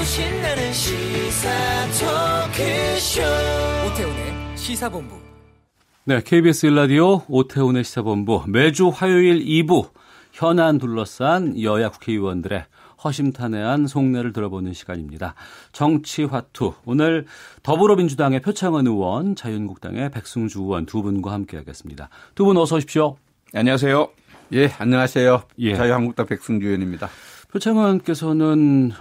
신나는 시사 토크쇼 오태훈의 시사본부. 네, KBS 1라디오 오태훈의 시사본부 매주 화요일 2부 현안 둘러싼 여야 국회의원들의 허심탄회한 속내를 들어보는 시간입니다. 정치화투. 오늘 더불어민주당의 표창원 의원, 자유한국당의 백승주 의원 두 분과 함께하겠습니다. 두 분 어서 오십시오. 안녕하세요. 예, 안녕하세요. 예. 자유한국당 백승주 의원입니다. 표창원께서는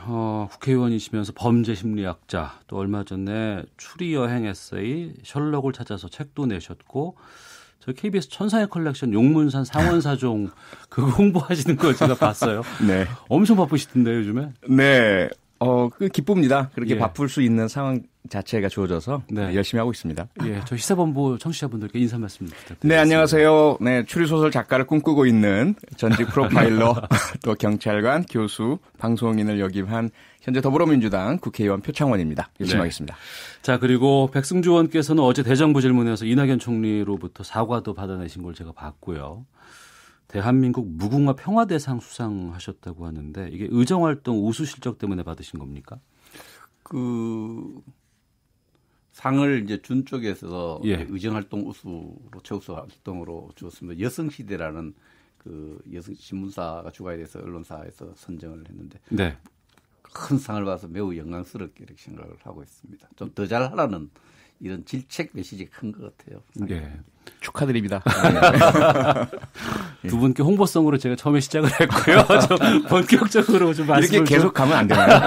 국회의원이시면서 범죄심리학자, 또 얼마 전에 추리여행 에세이 셜록을 찾아서 책도 내셨고, 저희 KBS 천사의 컬렉션 용문산 상원사종 그거 홍보하시는 거 제가 봤어요. 네. 엄청 바쁘시던데요, 요즘에? 네. 기쁩니다. 그렇게 예. 바쁠 수 있는 상황 자체가 주어져서 네. 열심히 하고 있습니다. 예, 저 시사본부 청취자분들께 인사 말씀 부탁드립니다. 네, 안녕하세요. 네, 추리소설 작가를 꿈꾸고 있는 전직 프로파일러, 또 경찰관, 교수, 방송인을 역임한 현재 더불어민주당 국회의원 표창원입니다. 열심히 네. 하겠습니다. 자, 그리고 백승주 의원께서는 어제 대정부 질문에서 이낙연 총리로부터 사과도 받아내신 걸 제가 봤고요. 대한민국 무궁화 평화대상 수상하셨다고 하는데 이게 의정활동 우수 실적 때문에 받으신 겁니까? 상을 이제 준 쪽에서 예. 의정활동 우수로 최우수 활동으로 주었습니다. 여성시대라는 여성 신문사가 주관에 대해서 언론사에서 선정을 했는데 네. 큰 상을 받아서 매우 영광스럽게 이렇게 생각을 하고 있습니다. 좀 더 잘하라는 이런 질책 메시지가 큰 것 같아요. 네. 축하드립니다. 두 분께 홍보성으로 제가 처음에 시작을 했고요. 좀 본격적으로 좀 말씀을 이렇게 계속 가면 안 되나요?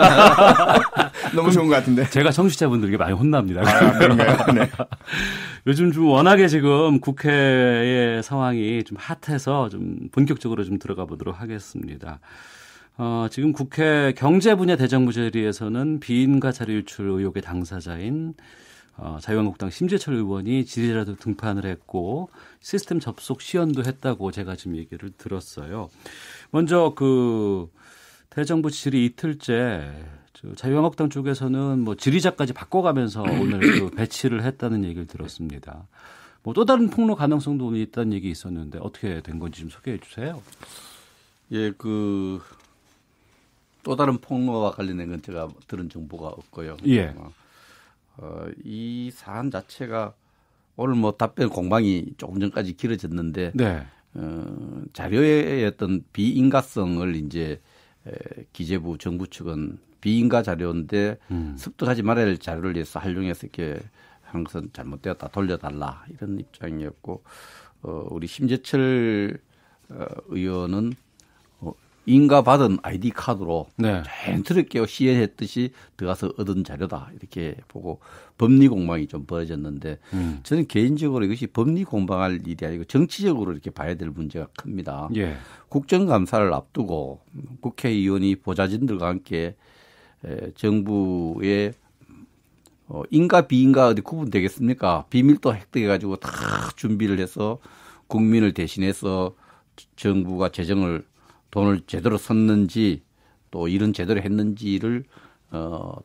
너무 좋은 것 같은데. 제가 청취자분들에게 많이 혼납니다. 그런가요? 네. 요즘 좀 워낙에 지금 국회의 상황이 좀 핫해서 좀 본격적으로 좀 들어가 보도록 하겠습니다. 지금 국회 경제 분야 대정부 질의에서는 비인가 자료 유출 의혹의 당사자인 자유한국당 심재철 의원이 질의라도 등판을 했고 시스템 접속 시연도 했다고 제가 지금 얘기를 들었어요. 먼저 대정부 질의 이틀째 자유한국당 쪽에서는 뭐 질의자까지 바꿔가면서 오늘 배치를 했다는 얘기를 들었습니다. 뭐 또 다른 폭로 가능성도 있다는 얘기 있었는데 어떻게 된 건지 좀 소개해 주세요. 예, 또 다른 폭로와 관련된 건 제가 들은 정보가 없고요. 예. 이 사안 자체가 오늘 뭐 답변 공방이 조금 전까지 길어졌는데 네. 자료의 어떤 비인가성을 이제 기재부 정부 측은 비인가 자료인데 습득하지 말아야 할 자료를 위해서 활용해서 이렇게 한 것은 잘못되었다 돌려달라 이런 입장이었고 우리 심재철 의원은 인가받은 아이디 카드로 네. 자연스럽게 시연했듯이 들어가서 얻은 자료다 이렇게 보고 법리 공방이 좀 벌어졌는데 저는 개인적으로 이것이 법리 공방할 일이 아니고 정치적으로 이렇게 봐야 될 문제가 큽니다. 예. 국정감사를 앞두고 국회의원이 보좌진들과 함께 정부의 인가 비인가 어디 구분되겠습니까? 비밀도 획득해가지고 다 준비를 해서 국민을 대신해서 정부가 돈을 제대로 썼는지 또 일은 제대로 했는지를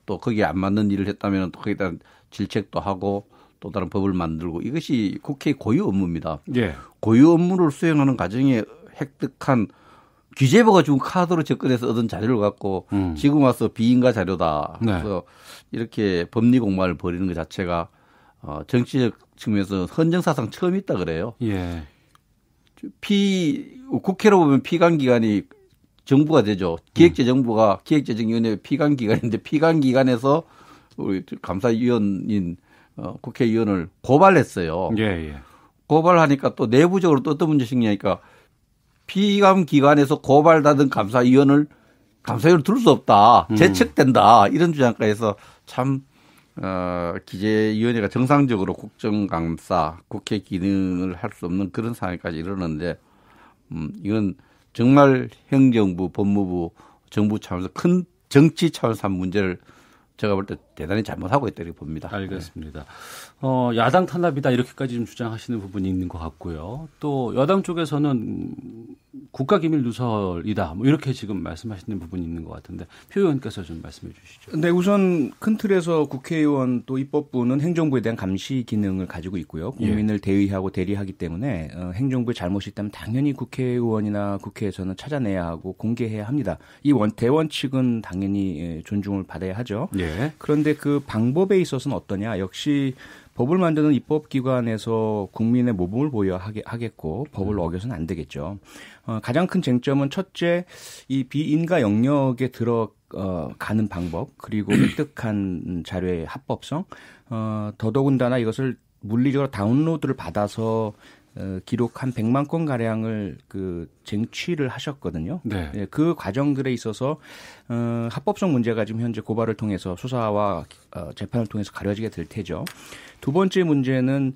또 거기에 안 맞는 일을 했다면 또 거기다 질책도 하고 또 다른 법을 만들고 이것이 국회의 고유 업무입니다. 예. 고유 업무를 수행하는 과정에 획득한 기재부가 준 카드로 접근해서 얻은 자료를 갖고 지금 와서 비인가 자료다. 그래서 네. 이렇게 법리 공방을 벌이는 것 자체가 정치적 측면에서 헌정사상 처음 있다 그래요. 예. 국회로 보면 피감기관이 정부가 되죠. 기획재정부가 기획재정위원회 피감기관인데 피감기관에서 우리 감사위원인 국회의원을 고발했어요. 예, 예. 고발하니까 또 내부적으로 또 어떤 문제 생기냐니까 피감기관에서 고발받은 감사위원을 둘 수 없다. 재척된다. 이런 주장까지 해서 참 기재위원회가 정상적으로 국정감사, 국회 기능을 할 수 없는 그런 상황까지 이르렀는데 이건 정말 행정부, 법무부, 정부 차원에서 큰 정치 차원에서 한 문제를 제가 볼 때 대단히 잘못하고 있다 이렇게 봅니다. 알겠습니다. 야당 탄압이다 이렇게까지 좀 주장하시는 부분이 있는 것 같고요. 또 여당 쪽에서는 국가기밀 누설이다. 뭐 이렇게 지금 말씀하시는 부분이 있는 것 같은데 표 의원께서 좀 말씀해 주시죠. 네, 우선 큰 틀에서 국회의원 또 입법부는 행정부에 대한 감시 기능을 가지고 있고요. 국민을 대의하고 대리하기 때문에 행정부의 잘못이 있다면 당연히 국회의원이나 국회에서는 찾아내야 하고 공개해야 합니다. 이 대원칙은 당연히 존중을 받아야 하죠. 예. 그런데 그 방법에 있어서는 어떠냐? 역시 법을 만드는 입법기관에서 국민의 모범을 보여야 하겠고 법을 어겨서는 안 되겠죠. 가장 큰 쟁점은 첫째, 이 비인가 영역에 들어가는 방법 그리고 획득한 자료의 합법성 더더군다나 이것을 물리적으로 다운로드를 받아서 기록 한 100만 건 가량을 쟁취를 하셨거든요. 네. 네, 그 과정들에 있어서 합법성 문제가 지금 현재 고발을 통해서 수사와 재판을 통해서 가려지게 될 테죠. 두 번째 문제는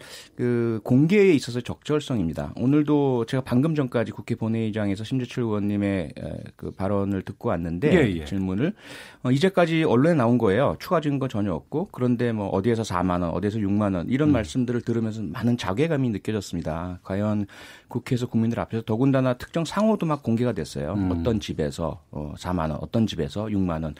공개에 있어서 적절성입니다. 오늘도 제가 방금 전까지 국회 본회의장에서 심재철 의원님의 발언을 듣고 왔는데 질문을 이제까지 언론에 나온 거예요. 추가 증거 전혀 없고 그런데 뭐 어디에서 4만 원, 어디에서 6만 원 이런 말씀들을 들으면서 많은 자괴감이 느껴졌습니다. 과연 국회에서 국민들 앞에서 더군다나 특정 상호도 막 공개가 됐어요. 어떤 집에서 4만 원, 어떤 집에서 6만 원.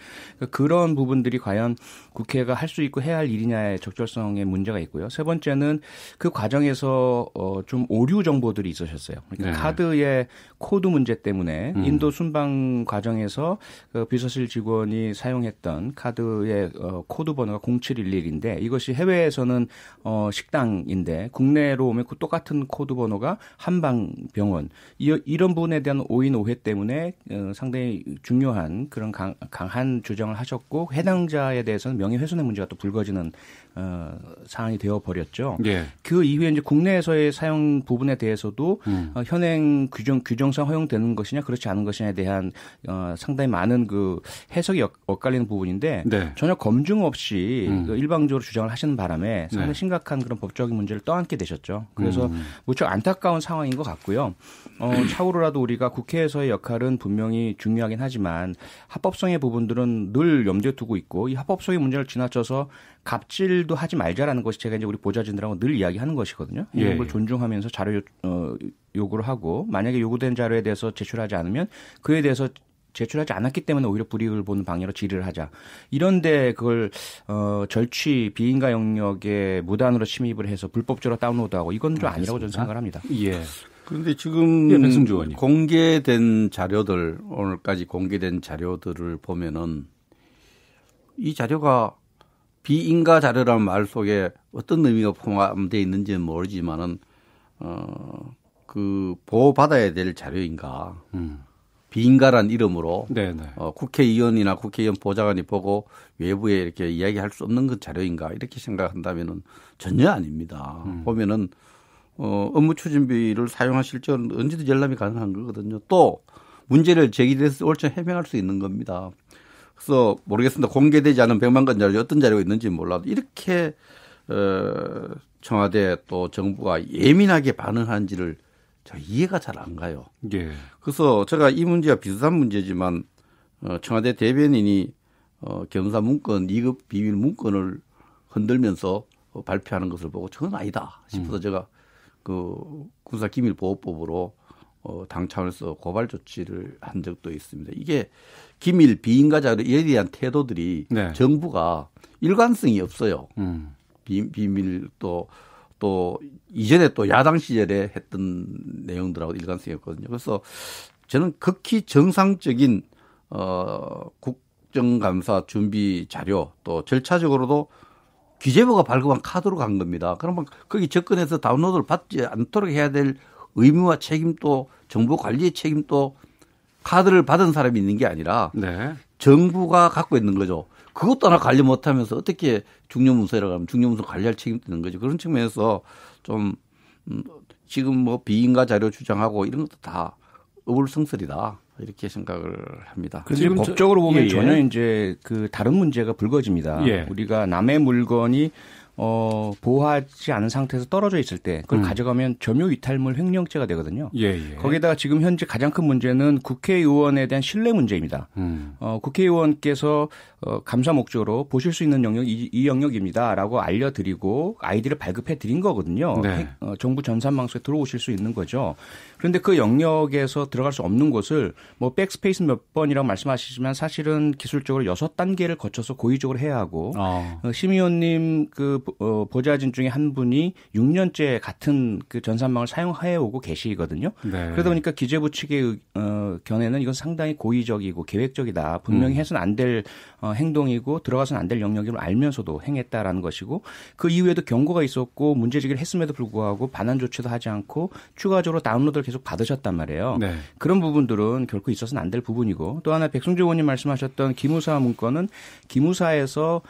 그런 부분들이 과연 국회가 할 수 있고 해야 할 일이냐의 적절성에 문제가 있고요. 세 번째는 그 과정에서 좀 오류 정보들이 있으셨어요. 그러니까 카드의 코드 문제 때문에 인도 순방 과정에서 비서실 직원이 사용했던 카드의 코드 번호가 0711인데 이것이 해외에서는 식당인데 국내로 오면 그 똑같은 코드 번호가 한방병원 이런 부분에 대한 오인 오해 때문에 상당히 중요한 그런 강한 주장을 하셨고 해당자에 대해서는 명예훼손의 문제가 또 불거지는 사안이 되어 버렸죠. 예. 그 이후에 이제 국내에서의 사용 부분에 대해서도 현행 규정상 허용되는 것이냐 그렇지 않은 것이냐에 대한 상당히 많은 해석이 엇갈리는 부분인데 전혀 검증 없이 일방적으로 주장을 하시는 바람에 상당히 심각한 그런 법적인 문제를 떠안게 되셨죠. 그래서 무척 안타까운 상황인 것 같고요. 차후로라도 우리가 국회에서의 역할은 분명히 중요하긴 하지만 합법성의 부분들은 늘 염두에 두고 있고 이 합법성의 문제를 지나쳐서 갑질도 하지 말자라는 것이 제가 이제 우리 보좌진들하고 늘 이야기하는 것이거든요. 이런 걸 존중하면서 자료 요구를 하고 만약에 요구된 자료에 대해서 제출하지 않으면 그에 대해서 제출하지 않았기 때문에 오히려 불이익을 보는 방향으로 질의를 하자. 이런데 그걸 절취 비인가 영역에 무단으로 침입을 해서 불법적으로 다운로드하고 이건 좀 아니라고 저는 생각을 합니다. 예. 그런데 지금 백승주 의원님. 공개된 자료들 오늘까지 공개된 자료들을 보면은 이 자료가 비인가 자료라는 말 속에 어떤 의미가 포함되어 있는지는 모르지만은 보호받아야 될 자료인가. 비인가란 이름으로 국회의원이나 국회의원 보좌관이 보고 외부에 이렇게 이야기할 수 없는 그 자료인가 이렇게 생각한다면은 전혀 아닙니다. 보면은 업무 추진비를 사용하실 적은 언제든지 열람이 가능한 거거든요. 또 문제를 제기돼서 옳게 해명할 수 있는 겁니다. 그래서 모르겠습니다. 공개되지 않은 100만 건 자료 어떤 자료가 있는지 몰라도 이렇게 청와대 또 정부가 예민하게 반응하는지를 저 이해가 잘 안 가요. 예. 그래서 제가 이 문제와 비슷한 문제지만 청와대 대변인이 경사 문건 2급 비밀 문건을 흔들면서 발표하는 것을 보고 저건 아니다 싶어서 제가 군사기밀보호법으로 당 차원에서 고발 조치를 한 적도 있습니다. 이게 기밀 비인가 자료에 대한 태도들이 정부가 일관성이 없어요. 비밀 또 이전에 또 야당 시절에 했던 내용들하고 일관성이 없거든요. 그래서 저는 극히 정상적인 국정감사 준비 자료 또 절차적으로도 기재부가 발급한 카드로 간 겁니다. 그러면 거기 접근해서 다운로드를 받지 않도록 해야 될 의무와 책임도 정부 관리의 책임도 카드를 받은 사람이 있는 게 아니라 정부가 갖고 있는 거죠. 그것도 하나 관리 못하면서 어떻게 중요문서라고 하면 중요문서 관리할 책임도 있는 거죠. 그런 측면에서 좀 지금 뭐 비인가 자료 주장하고 이런 것도 다 어불성설이다 이렇게 생각을 합니다. 지금 법적으로 보면 전혀 이제 다른 문제가 불거집니다. 우리가 남의 물건이 보호하지 않은 상태에서 떨어져 있을 때 그걸 가져가면 점유이탈물 횡령죄가 되거든요. 거기에다가 지금 현재 가장 큰 문제는 국회의원에 대한 신뢰 문제입니다. 국회의원께서 감사 목적으로 보실 수 있는 영역이 이 영역입니다라고 알려드리고 아이디를 발급해 드린 거거든요. 정부 전산망 속에 들어오실 수 있는 거죠. 그런데 그 영역에서 들어갈 수 없는 곳을 뭐 백스페이스 몇 번이라고 말씀하시지만 사실은 기술적으로 6단계를 거쳐서 고의적으로 해야 하고 심의원님 보좌진 중에 한 분이 6년째 같은 그 전산망을 사용해 오고 계시거든요. 네. 그러다 보니까 기재부 측의 견해는 이건 상당히 고의적이고 계획적이다. 분명히 해서는 안 될 행동이고 들어가서는 안 될 영역임을 알면서도 행했다라는 것이고 그 이후에도 경고가 있었고 문제제기를 했음에도 불구하고 반환 조치도 하지 않고 추가적으로 다운로드를 계속 받으셨단 말이에요. 네. 그런 부분들은 결코 있어서는 안 될 부분이고 또 하나 백승주 의원님 말씀하셨던 기무사 문건은 기무사에서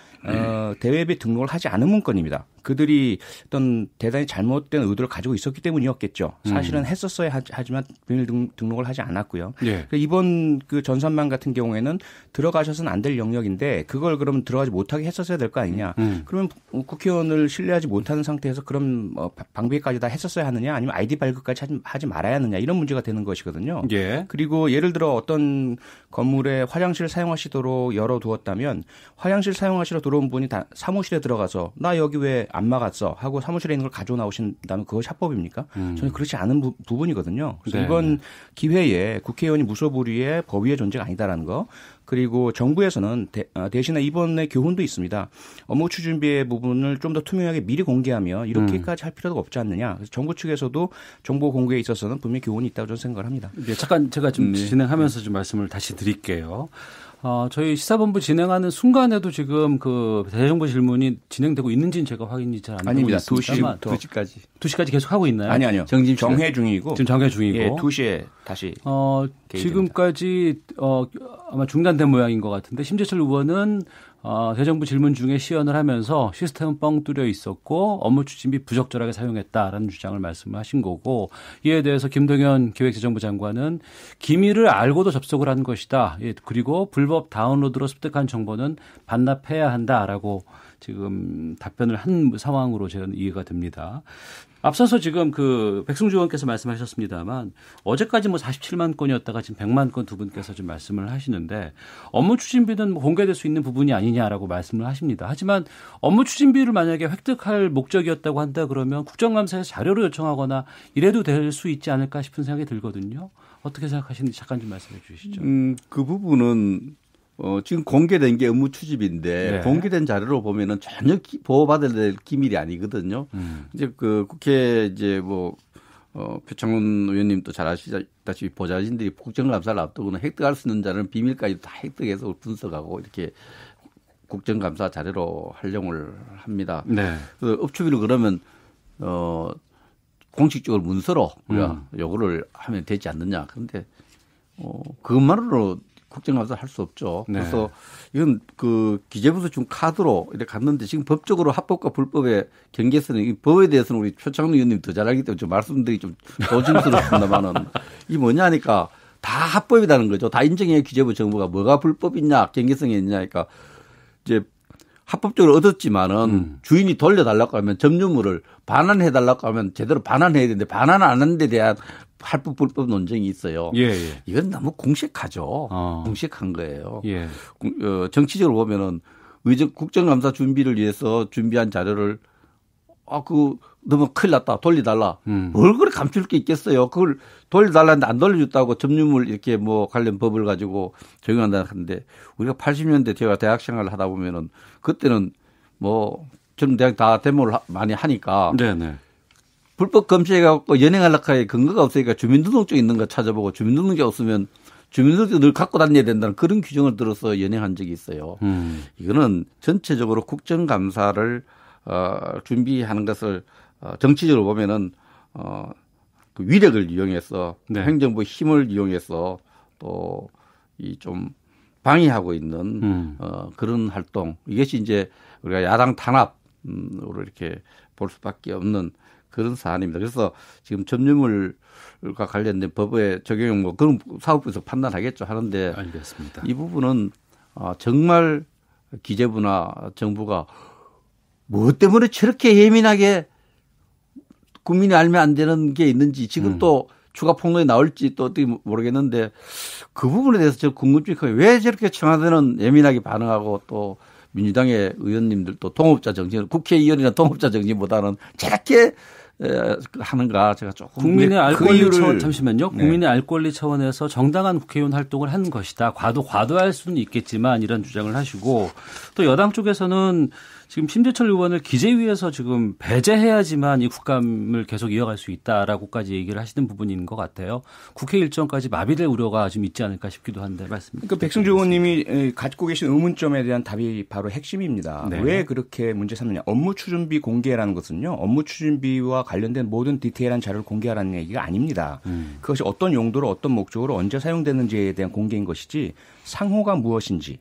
대외비 등록을 하지 않은 문건입니다. 그들이 어떤 대단히 잘못된 의도를 가지고 있었기 때문이었겠죠. 사실은 했었어야 하지만 비밀 등록을 하지 않았고요. 예. 이번 그 전산망 같은 경우에는 들어가셔서는 안 될 영역인데 그걸 그러면 들어가지 못하게 했었어야 될 거 아니냐. 그러면 국회의원을 신뢰하지 못하는 상태에서 그럼 방비까지 다 했었어야 하느냐 아니면 아이디 발급까지 하지 말아야 하느냐 이런 문제가 되는 것이거든요. 예. 그리고 예를 들어 어떤 건물에 화장실을 사용하시도록 열어두었다면 화장실 사용하시러 들어온 분이 다 사무실에 들어가서 나 여기 왜 안 막았어 하고 사무실에 있는 걸 가져오 나오신다면 그것이 합법입니까? 저는 그렇지 않은 부분이거든요. 그래서 네. 이번 기회에 국회의원이 무소불위의 법위의 존재가 아니다라는 거. 그리고 정부에서는 대신에 이번에 교훈도 있습니다. 업무 추진비의 부분을 좀 더 투명하게 미리 공개하며 이렇게까지 할 필요가 없지 않느냐. 그래서 정부 측에서도 정보 공개에 있어서는 분명히 교훈이 있다고 저는 생각을 합니다. 네, 잠깐 제가 좀 진행하면서 좀 말씀을 다시 드릴게요. 저희 시사본부 진행하는 순간에도 지금 그 대정부 질문이 진행되고 있는지는 제가 확인이 잘 안 되고 있습니다만 2시까지 계속 하고 있나요? 아니요. 정회 중이고. 지금 정회 중이고. 예, 2시에 다시. 지금까지 아마 중단된 모양인 것 같은데 심재철 의원은 대정부 질문 중에 시연을 하면서 시스템은 뻥 뚫려 있었고 업무 추진비 부적절하게 사용했다라는 주장을 말씀하신 거고 이에 대해서 김동연 기획재정부 장관은 기밀을 알고도 접속을 한 것이다. 그리고 불법 다운로드로 습득한 정보는 반납해야 한다라고 지금 답변을 한 상황으로 저는 이해가 됩니다. 앞서서 지금 그 백승주 의원께서 말씀하셨습니다만 어제까지 뭐 47만 건이었다가 지금 100만 건 두 분께서 좀 말씀을 하시는데 업무 추진비는 공개될 수 있는 부분이 아니냐라고 말씀을 하십니다. 하지만 업무 추진비를 만약에 획득할 목적이었다고 한다 그러면 국정감사에서 자료를 요청하거나 이래도 될 수 있지 않을까 싶은 생각이 들거든요. 어떻게 생각하시는지 잠깐 좀 말씀해 주시죠. 그 부분은 지금 공개된 게 업무 추진비인데 네. 공개된 자료로 보면은 전혀 보호받아야 될 기밀이 아니거든요. 이제 그 국회 이제 뭐 표창원 의원님도 잘 아시다시피 보좌진들이 국정감사를 앞두고는 획득할 수 있는 자료는 비밀까지 다 획득해서 분석하고 이렇게 국정감사 자료로 활용을 합니다. 네. 그 업추비를 그러면 공식적으로 문서로 우리가 요구를 하면 되지 않느냐. 그런데 그것만으로 국정감사 할 수 없죠. 네. 그래서 이건 그 기재부에서 준 카드로 이렇게 갔는데 지금 법적으로 합법과 불법의 경계선이 이 법에 대해서는 우리 표창원 의원님 더 잘 알기 때문에 좀 말씀드리기 좀 조심스럽습니다만은 이게 뭐냐 하니까 다 합법이라는 거죠. 다 인정해요. 기재부 정부가 뭐가 불법이냐 경계성이 있냐 하니까 이제 합법적으로 얻었지만은 주인이 돌려달라고 하면 점유물을 반환해달라고 하면 제대로 반환해야 되는데 반환 안 하는 데 대한 합법 불법 논쟁이 있어요. 예. 이건 너무 공식하죠. 공식한 거예요. 예. 정치적으로 보면은 국정감사 준비를 위해서 준비한 자료를 너무 큰일 났다. 돌려달라. 뭘 그렇게 감출 게 있겠어요. 그걸 돌려달라는데 안 돌려줬다고 점유물 이렇게 뭐 관련 법을 가지고 적용한다 하는데 우리가 80년대 제가 대학 생활을 하다 보면은 그때는 뭐 저는 대학 다 데모를 많이 하니까 네네. 불법 검색해갖고 연행하려고 할 근거가 없으니까 주민등록증 있는 거 찾아보고 주민등록증 없으면 주민등록증 늘 갖고 다녀야 된다는 그런 규정을 들어서 연행한 적이 있어요. 이거는 전체적으로 국정감사를 준비하는 것을 정치적으로 보면은 그 위력을 이용해서 네. 행정부 힘을 이용해서 또 이 좀 방해하고 있는 그런 활동 이것이 이제 우리가 야당 탄압으로 이렇게 볼 수밖에 없는 그런 사안입니다. 그래서 지금 점유물과 관련된 법의 적용 뭐 그런 사업부에서 판단하겠죠 하는데 알겠습니다. 이 부분은 정말 기재부나 정부가 뭐 때문에 저렇게 예민하게 국민이 알면 안 되는 게 있는지 지금 또 추가 폭로에 나올지 또 어떻게 모르겠는데 그 부분에 대해서 저 궁금증이 커요. 왜 저렇게 청와대는 예민하게 반응하고 또 민주당의 의원님들 또 동업자 정신, 국회의원이나 동업자 정신보다는 저렇게 하는가 제가 조금 국민의 알 그 권리 이유를 차원 잠시만요. 네. 국민의 알 권리 차원에서 정당한 국회의원 활동을 한 것이다. 과도할 수는 있겠지만 이런 주장을 하시고 또 여당 쪽에서는 지금 심재철 의원을 기재위에서 지금 배제해야지만 이 국감을 계속 이어갈 수 있다라고까지 얘기를 하시는 부분인 것 같아요. 국회 일정까지 마비될 우려가 좀 있지 않을까 싶기도 한데 말씀. 그러니까 백승주 의원님이 갖고 계신 의문점에 대한 답이 바로 핵심입니다. 네. 왜 그렇게 문제 삼느냐. 업무 추진비 공개라는 것은요. 업무 추진비와 관련된 모든 디테일한 자료를 공개하라는 얘기가 아닙니다. 그것이 어떤 용도로 어떤 목적으로 언제 사용되는지에 대한 공개인 것이지 상호가 무엇인지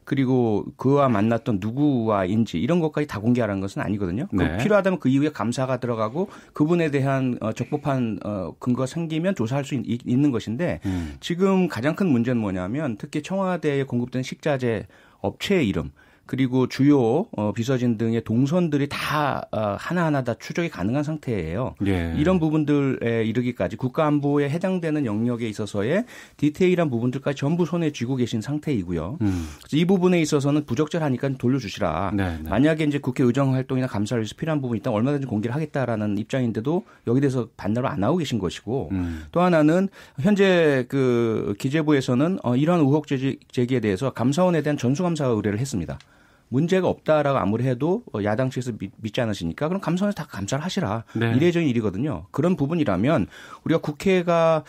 그리고 그와 만났던 누구와인지 이런 것까지 다 공개하라는 것은 아니거든요. 네. 필요하다면 그 이후에 감사가 들어가고 그분에 대한 적법한 근거가 생기면 조사할 수 있는 것인데 지금 가장 큰 문제는 뭐냐면 특히 청와대에 공급된 식자재 업체의 이름 그리고 주요 비서진 등의 동선들이 다 하나하나 다 추적이 가능한 상태예요. 예. 이런 부분들에 이르기까지 국가안보에 해당되는 영역에 있어서의 디테일한 부분들까지 전부 손에 쥐고 계신 상태이고요. 그래서 이 부분에 있어서는 부적절하니까 돌려주시라. 네. 만약에 이제 국회 의정활동이나 감사를 위해서 필요한 부분이 있다면 얼마든지 공개를 하겠다라는 입장인데도 여기 대해서 반대로 안 나오고 계신 것이고 또 하나는 현재 그 기재부에서는 이러한 의혹 제기에 대해서 감사원에 대한 전수감사 의뢰를 했습니다. 문제가 없다라고 아무리 해도 야당 측에서 믿지 않으시니까 그럼 감사원에서 다 감사를 하시라. 네. 이례적인 일이거든요. 그런 부분이라면 우리가 국회가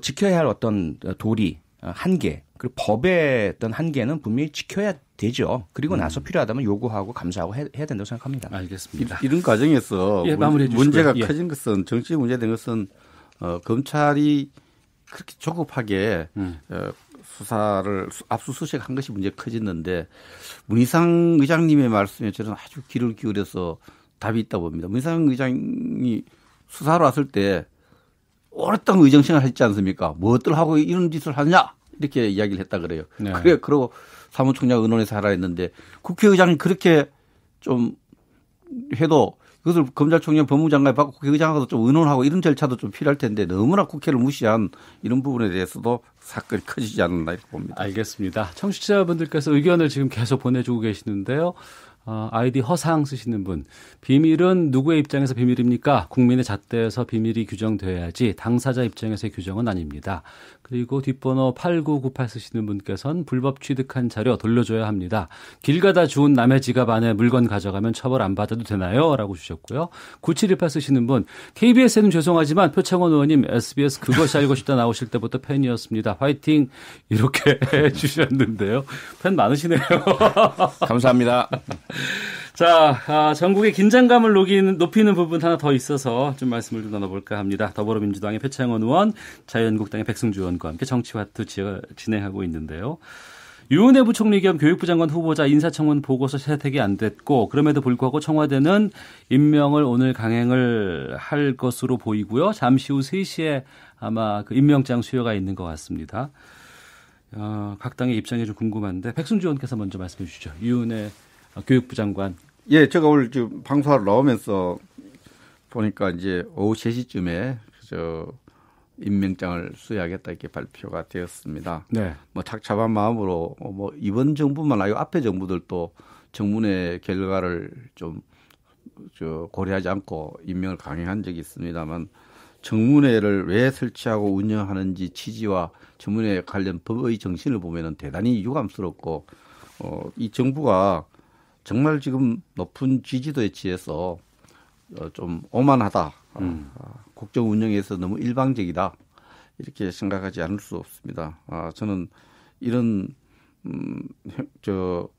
지켜야 할 어떤 도리, 한계, 그리고 법의 어떤 한계는 분명히 지켜야 되죠. 그리고 나서 필요하다면 요구하고 감사하고 해야 된다고 생각합니다. 알겠습니다. 이런 과정에서 예, 마무리해 주시고요. 문제가 예. 커진 것은 정치 문제된 것은 검찰이 그렇게 조급하게 수사를 압수수색한 것이 문제가 커졌는데 문희상 의장님의 말씀에 저는 아주 귀를 기울여서 답이 있다고 봅니다. 문희상 의장이 수사로 왔을 때 오랫동안 의정생활을 했지 않습니까? 무엇들 하고 이런 짓을 하느냐 이렇게 이야기를 했다 그래요. 네. 그래 그러고 사무총장 의논해서 하라 했는데 국회의장이 그렇게 좀 해도 그것을 검찰총장 법무장관에 받고 국회의장하고도 좀 의논하고 이런 절차도 좀 필요할 텐데 너무나 국회를 무시한 이런 부분에 대해서도 사건이 커지지 않았나 이렇게 봅니다. 알겠습니다. 청취자분들께서 의견을 지금 계속 보내주고 계시는데요. 아이디 허상 쓰시는 분. 비밀은 누구의 입장에서 비밀입니까? 국민의 잣대에서 비밀이 규정돼야지 당사자 입장에서의 규정은 아닙니다. 그리고 뒷번호 8998 쓰시는 분께서는 불법 취득한 자료 돌려줘야 합니다. 길 가다 주운 남의 지갑 안에 물건 가져가면 처벌 안 받아도 되나요? 라고 주셨고요. 9718 쓰시는 분. KBS에는 죄송하지만 표창원 의원님 SBS 그것이 알고 싶다 나오실 때부터 팬이었습니다. 화이팅 이렇게 해주셨는데요. 팬 많으시네요. 감사합니다. 자, 전국의 긴장감을 높이는 부분 하나 더 있어서 좀 말씀을 좀 나눠볼까 합니다. 더불어민주당의 표창원 의원, 자유한국당의 백승주 의원과 함께 정치화투 진행하고 있는데요. 유은혜 부총리 겸 교육부 장관 후보자 인사청문 보고서 채택이 안 됐고 그럼에도 불구하고 청와대는 임명을 오늘 강행을 할 것으로 보이고요. 잠시 후 3시에 아마 그 임명장 수여가 있는 것 같습니다. 각 당의 입장이 좀 궁금한데 백승주 의원께서 먼저 말씀해 주시죠. 유은혜 교육부 장관. 예, 제가 오늘 지금 방송하러 나오면서 보니까 이제 오후 3시쯤에 임명장을 수여하겠다 이렇게 발표가 되었습니다. 네. 뭐 착잡한 마음으로 이번 정부만 아니고 앞에 정부들도 청문회 결과를 좀 고려하지 않고 임명을 강행한 적이 있습니다만 청문회를 왜 설치하고 운영하는지 취지와 청문회 관련 법의 정신을 보면은 대단히 유감스럽고 이 정부가 정말 지금 높은 지지도에 취해서 좀 오만하다. 국정 운영에서 너무 일방적이다. 이렇게 생각하지 않을 수 없습니다. 저는 이런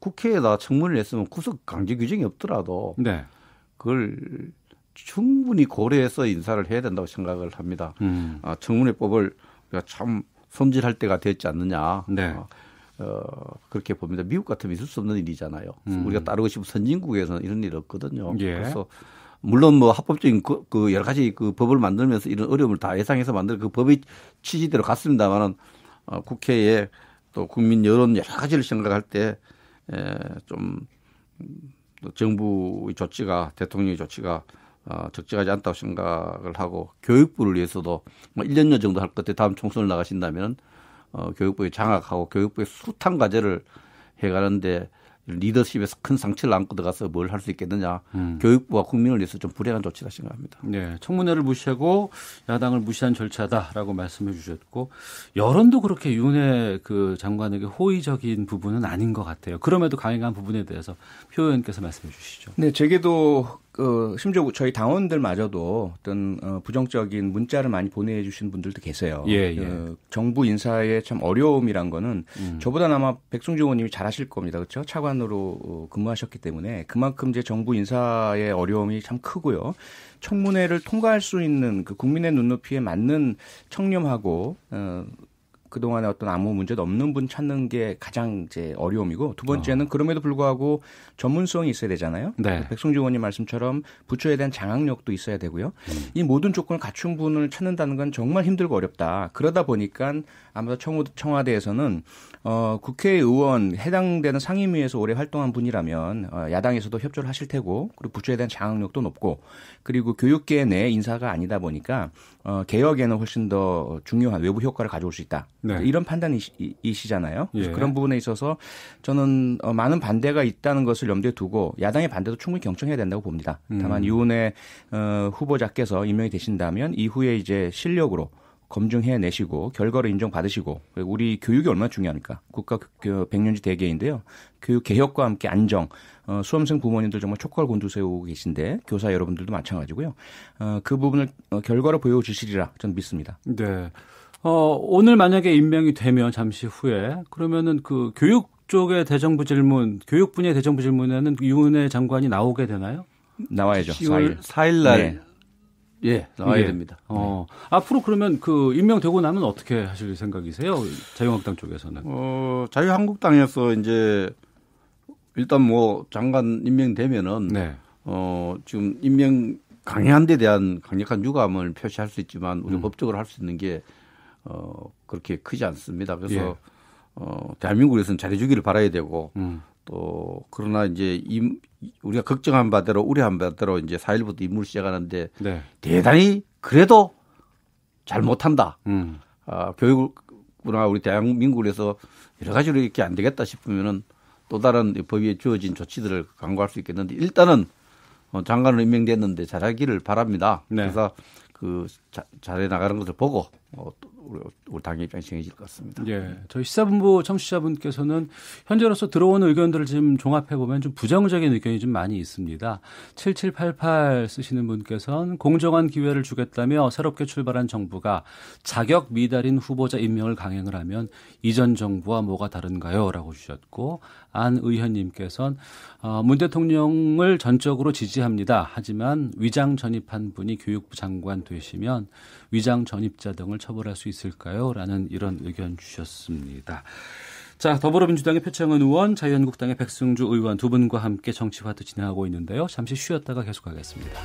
국회에다 청문회를 했으면 구속 강제 규정이 없더라도 네. 그걸 충분히 고려해서 인사를 해야 된다고 생각을 합니다. 청문회법을 우리가 참 손질할 때가 됐지 않느냐. 네. 그렇게 봅니다. 미국 같으면 있을 수 없는 일이잖아요. 우리가 따르고 싶은 선진국에서는 이런 일이 없거든요. 예. 그래서 물론 뭐 합법적인 그 여러 가지 그 법을 만들면서 이런 어려움을 다 예상해서 만들 그 법의 취지대로 갔습니다만은 국회에 또 국민 여론 여러 가지를 생각할 때 좀 정부의 조치가 대통령의 조치가 적절하지 않다고 생각을 하고 교육부를 위해서도 뭐 1년여 정도 할 것 같아요. 다음 총선을 나가신다면 교육부에 장악하고 교육부의 숱한 과제를 해가는데 리더십에서 큰 상처를 안고 들어가서 뭘 할 수 있겠느냐. 교육부와 국민을 위해서 좀 불행한 조치라 생각합니다. 네, 청문회를 무시하고 야당을 무시한 절차다라고 말씀해 주셨고 여론도 그렇게 윤핵 그 장관에게 호의적인 부분은 아닌 것 같아요. 그럼에도 강행한 부분에 대해서 표 의원께서 말씀해 주시죠. 네, 제게도 심지어 저희 당원들마저도 어떤 부정적인 문자를 많이 보내주신 분들도 계세요. 예. 정부 인사의 참 어려움이란 거는 저보다 아마 백승주 의원님이 잘 아실 겁니다. 그렇죠? 차관으로 근무하셨기 때문에 그만큼 이제 정부 인사의 어려움이 참 크고요. 청문회를 통과할 수 있는 그 국민의 눈높이에 맞는 청렴하고 그동안에 어떤 아무 문제도 없는 분 찾는 게 가장 이제 어려움이고 두 번째는 그럼에도 불구하고 전문성이 있어야 되잖아요. 네. 백승주 의원님 말씀처럼 부처에 대한 장악력도 있어야 되고요. 이 모든 조건을 갖춘 분을 찾는다는 건 정말 힘들고 어렵다. 그러다 보니까 아마도 청와대에서는 국회의원 해당되는 상임위에서 오래 활동한 분이라면 야당에서도 협조를 하실 테고 그리고 부처에 대한 장악력도 높고 그리고 교육계 내 인사가 아니다 보니까 개혁에는 훨씬 더 중요한 외부 효과를 가져올 수 있다. 네. 이런 판단이시잖아요. 예. 그런 부분에 있어서 저는 많은 반대가 있다는 것을 염두에 두고 야당의 반대도 충분히 경청해야 된다고 봅니다. 다만 이훈의 후보자께서 임명이 되신다면 이후에 이제 실력으로 검증해내시고 결과를 인정받으시고 우리 교육이 얼마나 중요합니까? 국가 100년지 대계인데요. 교육 개혁과 함께 안정, 수험생 부모님들 정말 촉각을 곤두세우고 계신데 교사 여러분들도 마찬가지고요. 그 부분을 결과로 보여주시리라 저는 믿습니다. 네. 오늘 만약에 임명이 되면 잠시 후에 그러면은 그 교육 쪽의 대정부 질문, 교육 분야의 대정부 질문에는 이훈혜 장관이 나오게 되나요? 나와야죠. 10월 4일 날. 네. 예, 나와야 됩니다. 앞으로 그러면 그 임명되고 나면 어떻게 하실 생각이세요? 자유한국당 쪽에서는? 자유한국당에서 이제 일단 뭐 장관 임명되면은 네. 지금 임명 강행한 데 대한 강력한 유감을 표시할 수 있지만 우리 법적으로 할 수 있는 게 그렇게 크지 않습니다. 그래서 대한민국에서는 잘해주기를 바라야 되고 또 그러나 이제 우리가 걱정한 바대로 우려한 바대로 이제 4일부터 임무를 시작하는데 네. 대단히 그래도 잘 못한다. 교육부나 우리 대한민국을 해서 여러 가지로 이렇게 안 되겠다 싶으면은 또 다른 법에 주어진 조치들을 강구할 수 있겠는데 일단은 장관으로 임명됐는데 잘하기를 바랍니다. 네. 그래서 그 잘해 나가는 것을 보고 우리 당의 입장이 정해질 것 같습니다. 예, 저희 시사본부 청취자분께서는 현재로서 들어오는 의견들을 지금 종합해 보면 좀 부정적인 의견이 좀 많이 있습니다. 7788 쓰시는 분께서는 공정한 기회를 주겠다며 새롭게 출발한 정부가 자격 미달인 후보자 임명을 강행을 하면 이전 정부와 뭐가 다른가요? 라고 주셨고 안 의원님께서는 문 대통령을 전적으로 지지합니다. 하지만 위장 전입한 분이 교육부 장관 되시면 위장 전입자 등을 처벌할 수 있을까요? 라는 이런 의견 주셨습니다. 자, 더불어민주당의 표창원 의원, 자유한국당의 백승주 의원 두 분과 함께 정치화투 진행하고 있는데요. 잠시 쉬었다가 계속하겠습니다.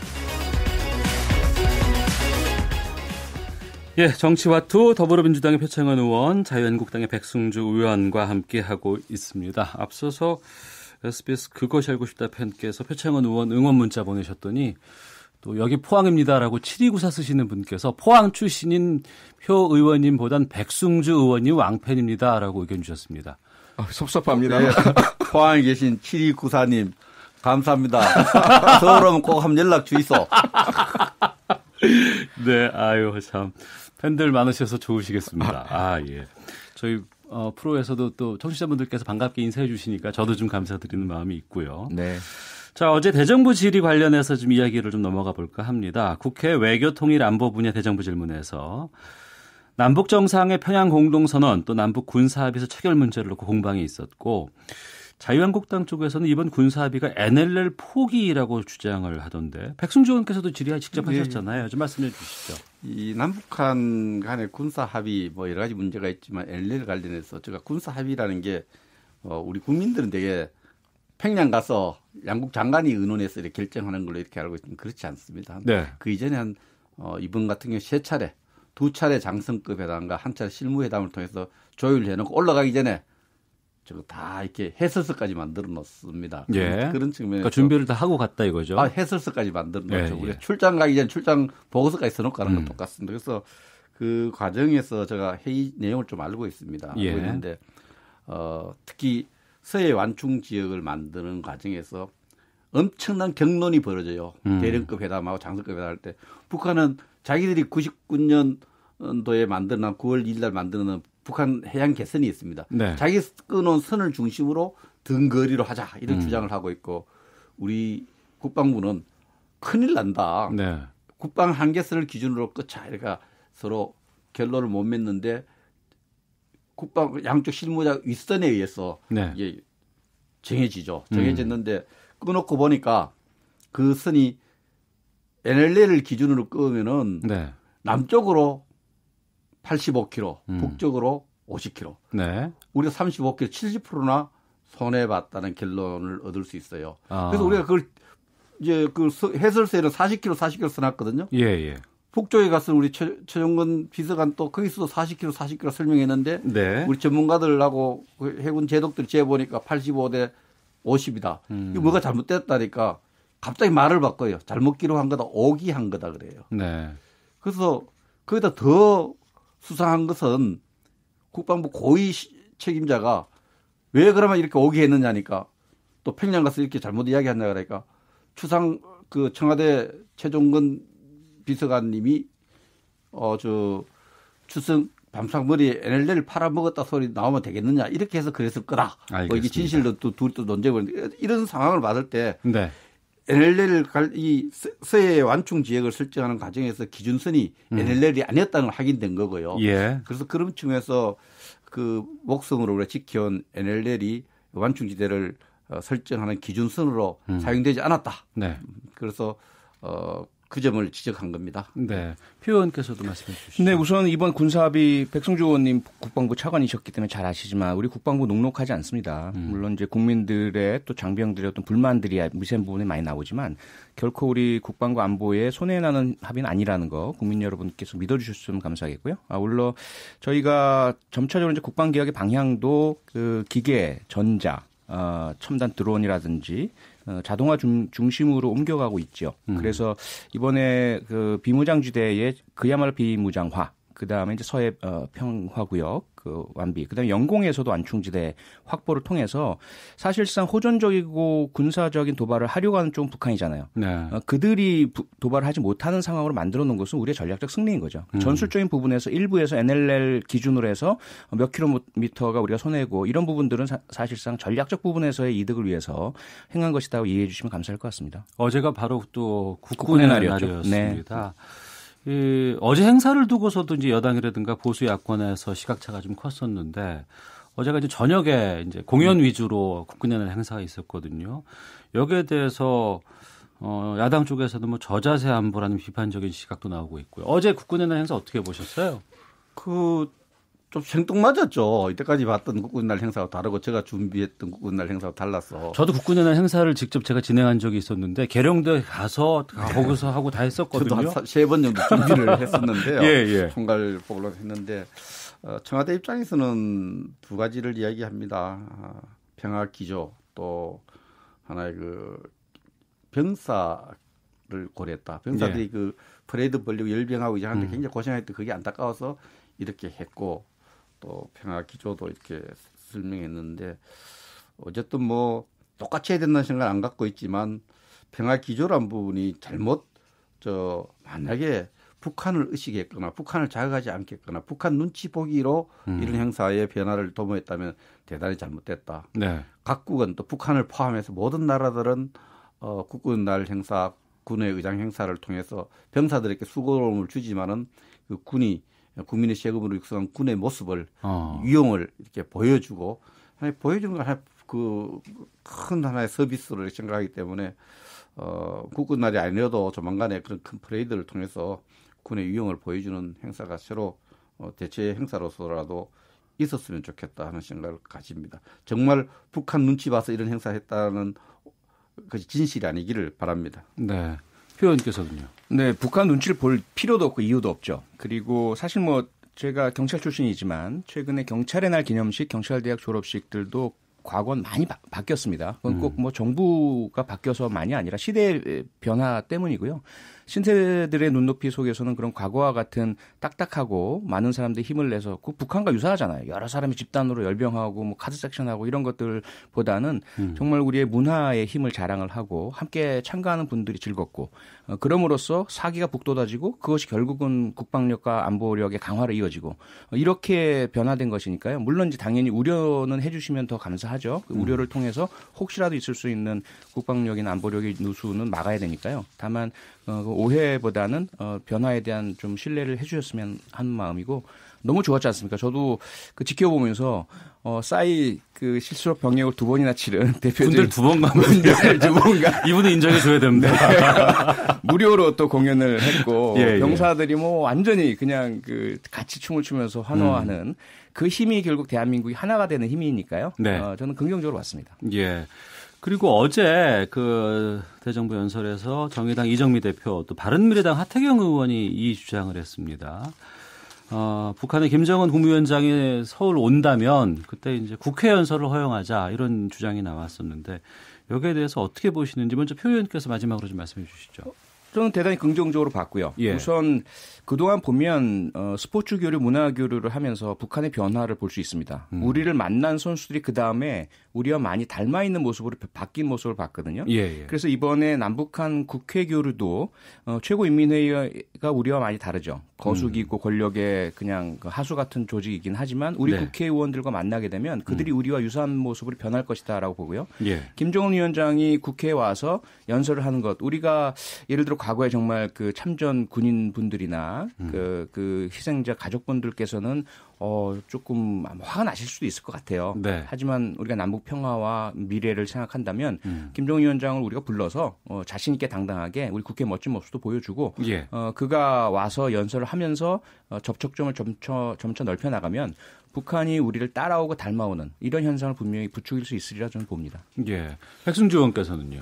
예, 정치화투 더불어민주당의 표창원 의원, 자유한국당의 백승주 의원과 함께하고 있습니다. 앞서서 SBS 그것이 알고 싶다 팬께서 표창원 의원 응원 문자 보내셨더니 또 여기 포항입니다라고 7294 쓰시는 분께서 포항 출신인 표 의원님보단 백승주 의원님 왕팬입니다라고 의견 주셨습니다. 섭섭합니다. 네. 포항에 계신 7294님 감사합니다. 서울 오면 꼭 한번 연락 주이소. 네, 아유 참 팬들 많으셔서 좋으시겠습니다. 아 예, 저희 프로에서도 또 청취자분들께서 반갑게 인사해 주시니까 저도 좀 감사드리는 마음이 있고요. 네. 자, 어제 대정부 질의 관련해서 좀 이야기를 좀 넘어가 볼까 합니다. 국회 외교통일안보 분야 대정부 질문에서 남북 정상의 평양 공동선언 또 남북 군사합의서 체결 문제를 놓고 공방이 있었고 자유한국당 쪽에서는 이번 군사합의가 NLL 포기라고 주장을 하던데 백승주 의원께서도 질의 직접 하셨잖아요. 좀 말씀해 주시죠. 이 남북한 간의 군사합의 뭐 여러 가지 문제가 있지만 NLL 관련해서 제가 군사합의라는 게 우리 국민들은 되게 평양 가서 양국 장관이 의논해서 이렇게 결정하는 걸로 이렇게 알고 있지만 그렇지 않습니다. 네. 그 이전에 이번 같은 경우 세 차례, 두 차례 장성급 회담과 한 차례 실무회담을 통해서 조율해놓고 올라가기 전에 저거 다 이렇게 해설서까지 만들어 놓습니다. 예. 그런 측면에서 그러니까 준비를 다 하고 갔다 이거죠. 해설서까지 만들어 놓죠. 예, 우리가 출장 가기 전에 출장 보고서까지 써놓고 가는 건 똑같습니다. 그래서 그 과정에서 제가 회의 내용을 좀 알고 있습니다. 예. 알고 있는데 특히 서해 완충 지역을 만드는 과정에서 엄청난 격론이 벌어져요. 대령급 회담하고 장성급 회담할 때 북한은 자기들이 99년도에 만드는 9월 2일 날 만드는 북한 해양 개선이 있습니다. 네. 자기 끊어온 선을 중심으로 등거리로 하자 이런 주장을 하고 있고 우리 국방부는 큰일 난다. 네. 국방 한계선을 기준으로 끝자 이러니까 서로 결론을 못 맺는데 국방 양쪽 실무자 윗선에 의해서 네. 이게 정해지죠. 정해졌는데 끊어놓고 보니까 그 선이 NLL을 기준으로 끄면은 네. 남쪽으로 85km, 북쪽으로 50km. 네. 우리가 35km, 70%나 손해봤다는 결론을 얻을 수 있어요. 아. 그래서 우리가 그걸 이제 그 해설서에는 40km 써놨거든요. 예, 예. 북쪽에 가서 우리 최종근 비서관 또 거기서도 40km 설명했는데 네. 우리 전문가들하고 해군 제독들 재보니까 85대 50이다. 이거 뭐가 잘못됐다니까 갑자기 말을 바꿔요. 잘못 기록한 거다. 오기한 거다 그래요. 네. 그래서 거기다 더 수상한 것은 국방부 고위 책임자가 왜 그러면 이렇게 오기했느냐니까 또 평양 가서 이렇게 잘못 이야기했냐 그러니까 추상 그 청와대 최종근 비서관님이 추승 밤상머리에 NLL을 팔아먹었다 소리 나오면 되겠느냐 이렇게 해서 그랬을 거다. 뭐 이게 진실로 또 둘 또 논쟁을 이런 상황을 받을 때 네. NLL 이 서해 완충 지역을 설정하는 과정에서 기준선이 NLL이 아니었다는 걸 확인된 거고요. 예. 그래서 그런 측면에서 그 목성으로 우리가 지켜온 NLL이 완충지대를 설정하는 기준선으로 사용되지 않았다. 네. 그래서 그 점을 지적한 겁니다. 네. 표 의원께서도 말씀해 주시죠. 네, 우선 이번 군사합의 백성주 의원님 국방부 차관이셨기 때문에 잘 아시지만 우리 국방부 녹록하지 않습니다. 물론 이제 국민들의 또 장병들의 어떤 불만들이 미세한 부분에 많이 나오지만 결코 우리 국방부 안보에 손해나는 합의는 아니라는 거 국민 여러분께서 믿어주셨으면 감사하겠고요. 물론 저희가 점차적으로 이제 국방개혁의 방향도 그 기계, 전자, 첨단 드론이라든지 자동화 중심으로 옮겨가고 있죠. 그래서 이번에 그 비무장지대의 그야말로 비무장화, 그 다음에 이제 서해 평화구역 그 완비, 그 다음에 영공에서도 완충지대 확보를 통해서 사실상 호전적이고 군사적인 도발을 하려고 하는 쪽은 북한이잖아요. 네. 그들이 도발을 하지 못하는 상황으로 만들어 놓은 것은 우리의 전략적 승리인 거죠. 전술적인 부분에서 일부에서 NLL 기준으로 해서 몇 킬로미터가 우리가 손해고 이런 부분들은 사실상 전략적 부분에서의 이득을 위해서 행한 것이라고 이해해 주시면 감사할 것 같습니다. 어제가 바로 또 국군의 날이었습니다. 네. 어제 행사를 두고서도 이제 여당이라든가 보수 야권에서 시각차가 좀 컸었는데 어제가 이제 저녁에 이제 공연 위주로 국군의 날 행사가 있었거든요. 여기에 대해서 야당 쪽에서도 뭐 저자세 안보라는 비판적인 시각도 나오고 있고요. 어제 국군의 날 행사 어떻게 보셨어요? 좀 생뚱맞았죠. 이때까지 봤던 국군날 행사와 다르고 제가 준비했던 국군날 행사와 달라서. 저도 국군의 날 행사를 직접 제가 진행한 적이 있었는데 계룡대 가서 거기서 하고 다 했었거든요. 저도 3번 정도 준비를 했었는데요. 예. 총괄복으로 했는데 청와대 입장에서는 두 가지를 이야기합니다. 평화 기조 또 하나의 그 병사를 고려했다. 병사들이 그 퍼레이드 벌리고 열병하고 이제 하는데 굉장히 고생했던 그게 안타까워서 이렇게 했고 또 평화 기조도 이렇게 설명했는데 어쨌든 뭐 똑같이 해야 된다는 생각을 안 갖고 있지만 평화 기조란 부분이 잘못 만약에 북한을 의식했거나 북한을 자극하지 않겠거나 북한 눈치 보기로 이런 행사의 변화를 도모했다면 대단히 잘못됐다. 네. 각국은 또 북한을 포함해서 모든 나라들은 국군날 행사, 군의 의장 행사를 통해서 병사들에게 수고로움을 주지만은 그 군이 국민의 세금으로 육성한 군의 모습을 위용을 이렇게 보여주고 보여주는 건 하나 큰 하나의 서비스로 생각하기 때문에 국군날이 아니어도 조만간에 그런 큰 퍼레이드를 통해서 군의 위용을 보여주는 행사가 새로 대체 행사로서라도 있었으면 좋겠다 하는 생각을 가집니다. 정말 북한 눈치 봐서 이런 행사했다는 것이 진실이 아니기를 바랍니다. 네. 표 의원께서는요. 네, 북한 눈치를 볼 필요도 없고 이유도 없죠. 그리고 사실 뭐 제가 경찰 출신이지만 최근에 경찰의 날 기념식, 경찰대학 졸업식들도 과거는 많이 바뀌었습니다. 그건 꼭 뭐 정부가 바뀌어서만이 아니라 시대의 변화 때문이고요. 신세들의 눈높이 속에서는 그런 과거와 같은 딱딱하고 많은 사람들이 힘을 내서 그 북한과 유사하잖아요. 여러 사람이 집단으로 열병하고 뭐 카드 섹션하고 이런 것들보다는 정말 우리의 문화의 힘을 자랑을 하고 함께 참가하는 분들이 즐겁고 그럼으로써 사기가 북돋아지고 그것이 결국은 국방력과 안보력의 강화로 이어지고 이렇게 변화된 것이니까요. 물론 이제 당연히 우려는 해주시면 더 감사하죠. 그 우려를 통해서 혹시라도 있을 수 있는 국방력이나 안보력의 누수는 막아야 되니까요. 다만 오해보다는 변화에 대한 좀 신뢰를 해주셨으면 하는 마음이고 너무 좋았지 않습니까? 저도 그 지켜보면서 싸이 그 실수로 병역을 2번이나 치른 대표적인 군대를 2번 가면 이분은 인정해줘야 됩니다. 네. 무료로 또 공연을 했고 예, 병사들이 뭐 완전히 그냥 그 같이 춤을 추면서 환호하는 그 힘이 결국 대한민국이 하나가 되는 힘이니까요. 네. 저는 긍정적으로 봤습니다. 예. 그리고 어제 그 대정부 연설에서 정의당 이정미 대표 또 바른미래당 하태경 의원이 이 주장을 했습니다. 북한의 김정은 국무위원장이 서울 온다면 그때 이제 국회 연설을 허용하자 이런 주장이 나왔었는데 여기에 대해서 어떻게 보시는지 먼저 표 의원께서 마지막으로 좀 말씀해 주시죠. 저는 대단히 긍정적으로 봤고요. 예. 우선 그동안 보면 스포츠 교류, 문화 교류를 하면서 북한의 변화를 볼 수 있습니다. 우리를 만난 선수들이 그다음에 우리와 많이 닮아 있는 모습으로 바뀐 모습을 봤거든요. 예. 그래서 이번에 남북한 국회 교류도 최고인민회의가 우리와 많이 다르죠. 거수기 있고 권력의 그냥 그 하수 같은 조직이긴 하지만 우리 네. 국회의원들과 만나게 되면 그들이 우리와 유사한 모습으로 변할 것이다라고 보고요. 예. 김정은 위원장이 국회에 와서 연설을 하는 것, 우리가 예를 들어 과거에 정말 그 참전 군인 분들이나 그 희생자 가족분들께서는 조금 화가 나실 수도 있을 것 같아요. 네. 하지만 우리가 남북 평화와 미래를 생각한다면 김정은 위원장을 우리가 불러서 자신 있게 당당하게 우리 국회 멋진 모습도 보여주고 예. 그가 와서 연설을 하면서 접촉점을 점차 넓혀 나가면 북한이 우리를 따라오고 닮아오는 이런 현상을 분명히 부추길 수 있으리라 저는 봅니다. 예. 백승주 의원께서는요.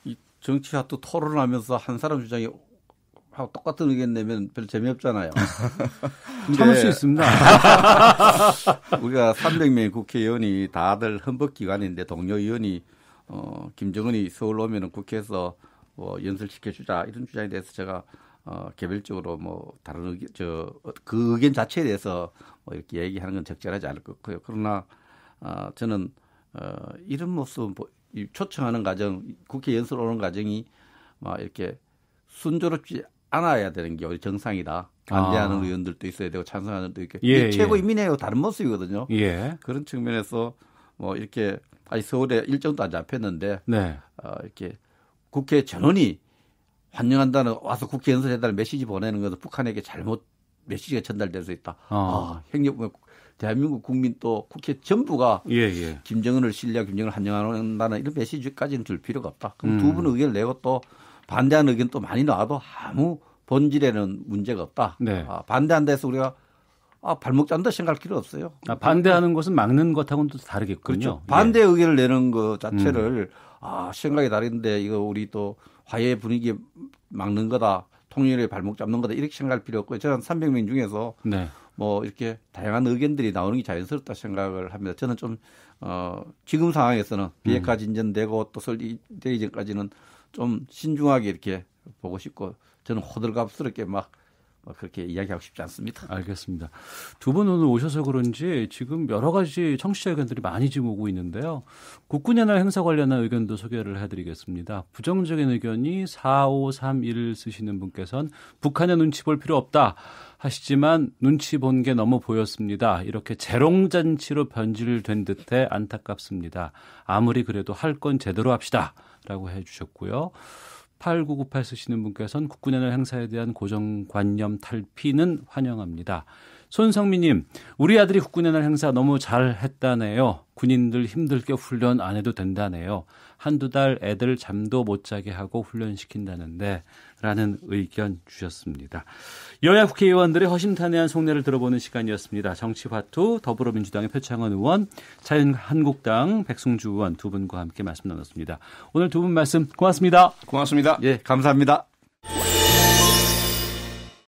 이 정치화투 토론하면서 한 사람 주장이 하고 똑같은 의견 내면 별로 재미없잖아요. 참을 수 있습니다. 우리가 300명의 국회의원이 다들 헌법기관인데 동료 의원이 김정은이 서울 오면은 국회에서 연설시켜주자 이런 주장에 대해서 제가 개별적으로 뭐 다른 의견 그 의견 자체에 대해서 뭐 이렇게 얘기하는 건 적절하지 않을 것 같고요. 그러나 저는 이런 모습 초청하는 과정, 국회 연설 오는 과정이 막 이렇게 순조롭지 않아야 되는 게 우리 정상이다. 반대하는 의원들도 있어야 되고 찬성하는 분도 있고 최고인민회의와 다른 모습이거든요. 예. 그런 측면에서 뭐 이렇게 아직 서울에 일정도 안 잡혔는데 네. 이렇게 국회 전원이 환영한다는 와서 국회 연설해달라는 메시지 보내는 것은 북한에게 잘못 메시지가 전달될 수 있다. 대한민국 국민 또 국회 전부가 김정은을 신뢰하고 김정은을 환영한다는 이런 메시지까지는 줄 필요가 없다. 그럼 두 분의 의견을 내고 또 반대하는 의견 또 많이 나와도 아무 본질에는 문제가 없다. 네. 반대한다 해서 우리가 발목 잡는다 생각할 필요 없어요. 반대하는 것은 막는 것하고는 또 다르겠군요. 그렇죠. 반대 의견을 내는 것 자체를 생각이 다른데 이거 우리 또 화해 분위기 막는 거다. 통일의 발목 잡는 거다. 이렇게 생각할 필요 없고요. 저는 300명 중에서 뭐 이렇게 다양한 의견들이 나오는 게 자연스럽다 생각을 합니다. 저는 좀 지금 상황에서는 비핵화 진전되고 또 설립되기 전까지는 좀 신중하게 이렇게 보고 싶고 저는 호들갑스럽게 막 그렇게 이야기하고 싶지 않습니다. 알겠습니다. 두 분 오늘 오셔서 그런지 지금 여러 가지 청취자 의견들이 많이 지금 오고 있는데요. 국군연합 행사 관련한 의견도 소개를 해드리겠습니다. 부정적인 의견이 4531 쓰시는 분께서는 북한의 눈치 볼 필요 없다 하시지만 눈치 본 게 너무 보였습니다. 이렇게 재롱잔치로 변질된 듯해 안타깝습니다. 아무리 그래도 할 건 제대로 합시다 라고 해주셨고요. 8998 쓰시는 분께서는 국군연합 행사에 대한 고정관념 탈피는 환영합니다. 손성미님, 우리 아들이 국군연합 행사 너무 잘했다네요. 군인들 힘들게 훈련 안 해도 된다네요. 한두 달 애들 잠도 못 자게 하고 훈련시킨다는데 라는 의견 주셨습니다. 여야 국회의원들의 허심탄회한 속내를 들어보는 시간이었습니다. 정치화투 더불어민주당의 표창원 의원, 자유한국당 백승주 의원 두 분과 함께 말씀 나눴습니다. 오늘 두 분 말씀 고맙습니다. 고맙습니다. 예, 감사합니다.